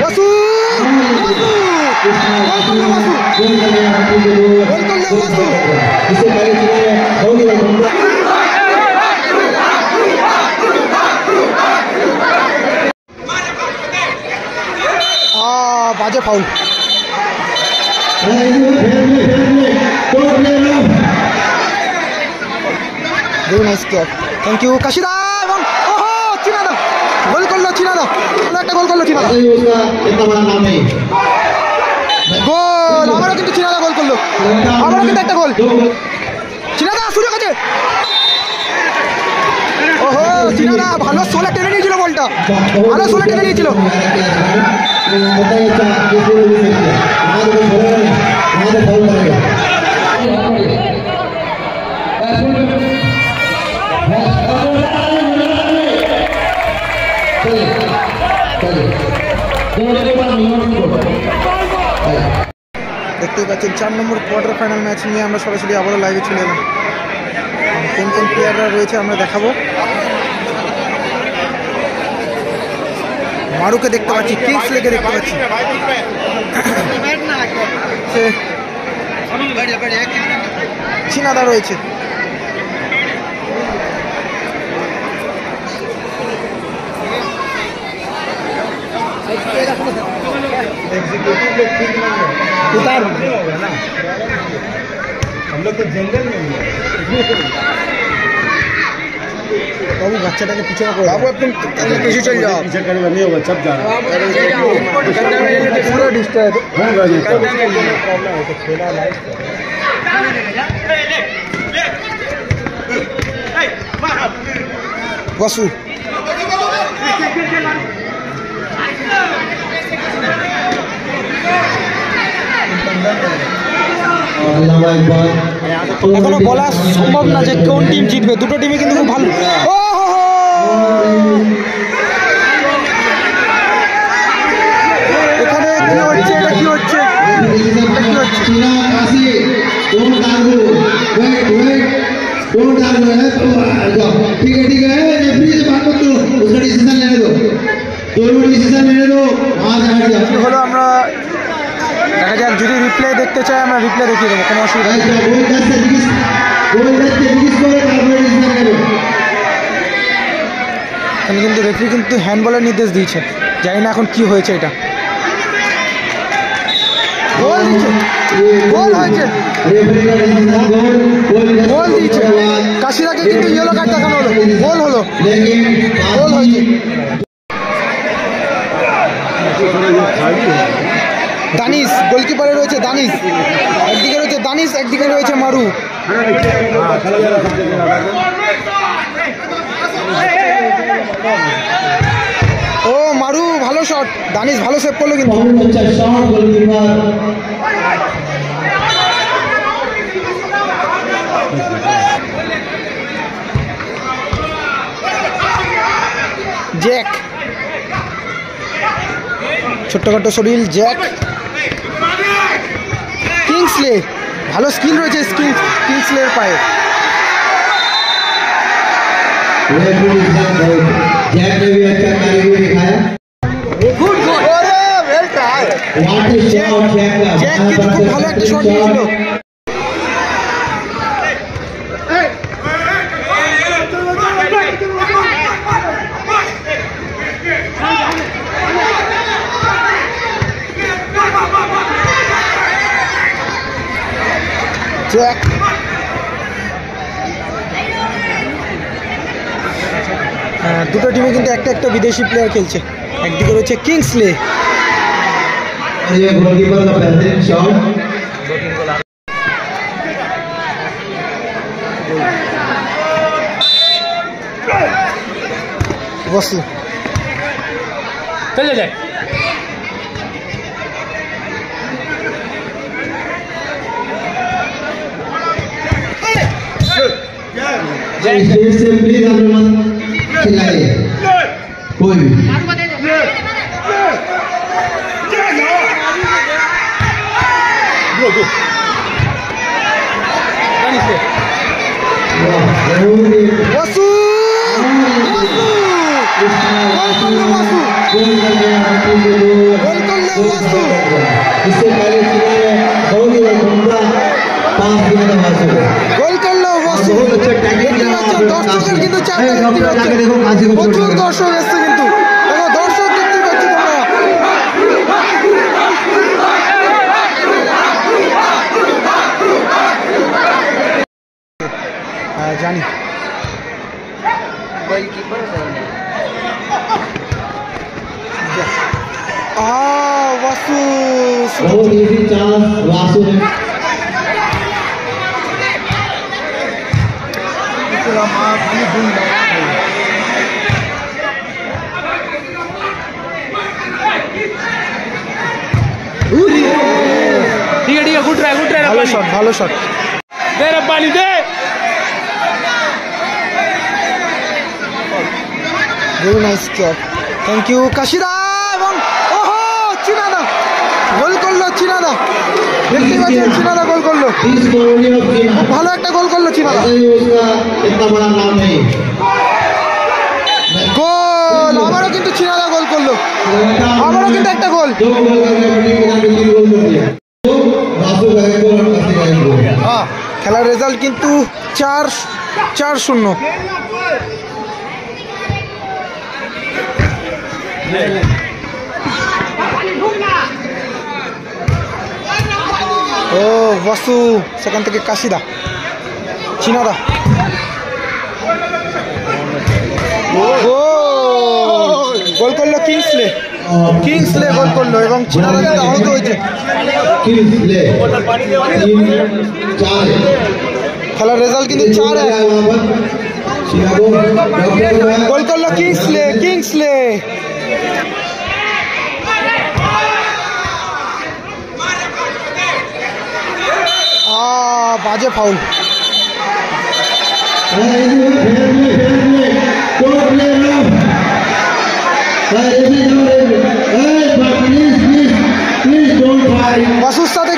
वासु बाजे foul very nice kick thank you kashida এবং ওহো চিনাদা গোল করলো চিনাদা একটা গোল করলো চিনাদা গোল আমারও কিন্তু চিনাদা গোল করলো আমারও কিন্তু একটা গোল চিনাদা সুযোগ আছে ওহো চিনাদা ভালো সোলে টেনে নিয়েছিল বলটা ভালো সোলে টেনে নিয়েছিল দেখতেই পাচ্ছেন 4 নম্বর কোয়ার্টার ফাইনাল ম্যাচ নিয়ে আমরা সরাসরি আবারও লাইভে চলে এলাম কোন কোন প্লেয়াররা রয়েছে আমরা দেখাবো মারুকে দেখতে পাচ্ছি কিংস লেগে দেখতে পাচ্ছি চিনাদা রয়েছে उतार हम लोग तो जंगल में बाबू बच्चाটাকে পিছনে করো বাবু तुम पीछे चल जाओ पीछे करेगा नहीं होगा सब जा पूरा डिस्टर्ब होगा ये प्रॉब्लम है तो खेला लाइव वासु এখনো বলা সম্ভব না যে কোন টিম জিতবে দুটো টিমই কিন্তু খুব ভালো এখানে কি হচ্ছে এটা কি হচ্ছে ठीक है रेफरी से बात मत करो उसका डिसीजन लेने दो दोनों डिसीजन लेने दो वहां से हट जाओ হলো আমরা দেখা যাক যদি রিপ্লে দেখতে চাই আমরা রিপ্লে দেখিয়ে দেবো কোনো অসুবিধা নেই এখানে কিন্তু রেফারি কিন্তু হ্যান্ডবলের নির্দেশ দিয়েছে জানি না এখন কি হয়েছে এটা গোল দিয়েছে গোল হয়েছে গোল দিয়েছে কাশিদাকে কিন্তু ইয়েলো কার্ড দেখানো হলো গোল হলো গোল হয়েছে দানিশ গোলকিপারে রয়েছে দানিশ একদিকে রয়েছে দানিশ একদিকে রয়েছে মারু ও মারু ভালো শট দানিশ ভালো সেভ করলো কিন্তু জ্যাক ছোট্টখাটো শরীর জ্যাক কিংসলে ভালো স্কিল রয়েছে কিংসলের পায়ে जैक ने भी अच्छा कारीगरी दिखाया गुड गुड अरे well try what is shot Jack কিন্তু খুব ভালো একটা শট দিয়েছিল জ্যাক দুটো টিমে কিন্তু একটা একটা বিদেশি প্লেয়ার খেলছে একদিকে রয়েছে কিংসলে ये गोलकीपर का बेहतरीन शॉट वसु चले जाए स्टेज से प्लीज आप मत खिलाइए कोई भी वसु गोल कर गया टीम को इससे पहले चीना ने बहुत ही घूमता पास दिया था वासु গোল করলো ওয়াসু। बहुत अच्छा टैकलिंग किया দর্শকের কিন্তু চাপটা দেখতে পাচ্ছেন, देखो काशी को প্রচুর দর্শক এসছে কিন্তু। দেখো দর্শক দেখতে পাচ্ছ তোমরা। হ্যাঁ জানি वासु बहुत इजी चांस वासु ने ठीक है गुड ट्राई ভালো শট ভালো শট। दे रब्बानी दे very nice catch, thank you কাশিদা। এবং ওহো চিনাদা গোল করলো, চিনাদা দেখতে পাচ্ছেন চিনাদা গোল করলো, इस कोहली ऑफ चीना ভালো একটা গোল করলো চিনাদা। ऐसे ही उसका इतना बड़ा नाम नहीं গোল আবারও কিন্তু চিনাদা গোল করলো, আবারও কিন্তু একটা গোল। दो गोल करके अपनी टीम में 3 गोल कर दिया तो वासु का एक गोल और काशी का एक गोल হ্যাঁ খেলার রেজাল্ট কিন্তু 4-0। ও ওয়াসু সেখান থেকে কাশিদা, চিনাদা গোল করলো কিংসলে, কিংসলে গোল করলো এবং চিনাদা কিন্তু আহত হয়েছে। किंग्सले 3-4 খেলার রেজাল্ট কিন্তু 4-1। वहां पर चीना को डॉक्टर গোল করলো কিংসলে, কিংসলে বাজে ফাউল। ওয়াসুর সাথে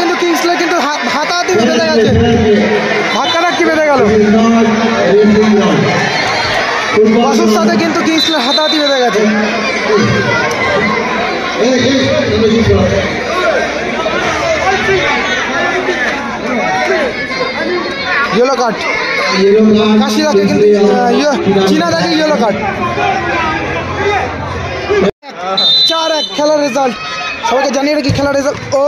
কিন্তু কিংসলে কিন্তু হাতাহাতি বেঁধে গেছে, ধাক্কাধাক্কি বেঁধে গেল। ওয়াসুর সাথে কিন্তু কিংসলে হাতাহাতি বেঁধে গেছে। ইয়েলো কার্ড কাশিদাকে কিন্তু চিনাদাকে ইয়েলো কার্ড। 4-1 খেলার রেজাল্ট, সবাইকে জানিয়ে রাখি খেলার রেজাল্ট। ও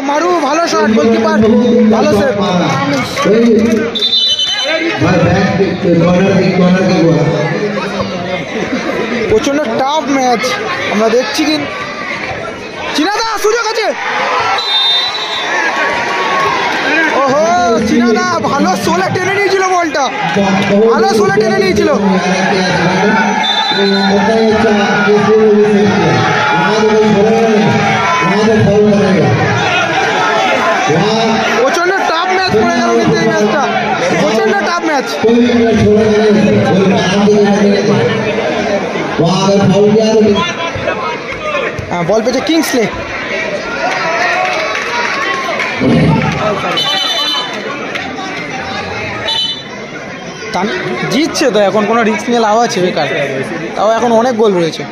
মারু ভালো শট, গোলকিপার ভালো সেভ। প্রচন্ড টাফ ম্যাচ আমরা দেখছি, কিন্তু চিনাদা সুযোগ আছে। ওহো চিনাদা ভালো সোলে টেনে নিয়েছিল বলটা, ভালো সোলে টেনে নিয়েছিল। প্রচন্ড টাফ ম্যাচ পড়ে গেল কিন্তু এই ম্যাচটা, প্রচন্ড টাফ ম্যাচ। হ্যাঁ বল পেয়েছে কিংসলে। জিতছে তো, এখন কোনো রিস্ক নিয়ে লাভ আছে বেকার, তাও এখন অনেক গোল রয়েছে।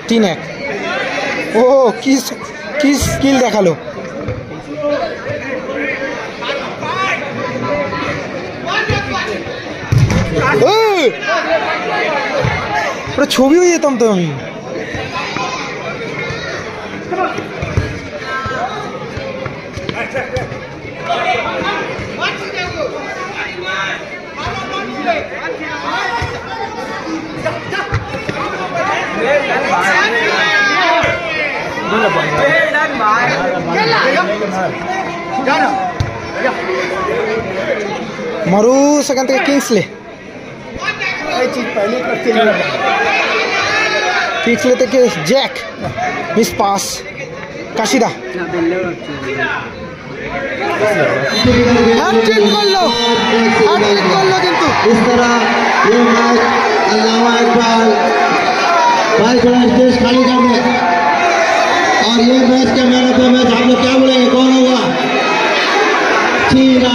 3-1। ও কি স্কিল দেখালো। ওটা ছবি হয়ে যেতাম তো আমি। মারু সেখান থেকে কিংসলে, কিংসলে থেকে Jack miss pass, kashida hat trick করলো, হ্যাটট্রিক করলো কিন্তু। इस तरह ये मैच अल्लाह इकबाल भाई थोड़ा स्टेज खाली कर दे। और ये मैच के मैन ऑफ द मैच हम लोग क्या बोलेंगे, कौन होगा? चीना,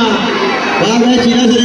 चीना से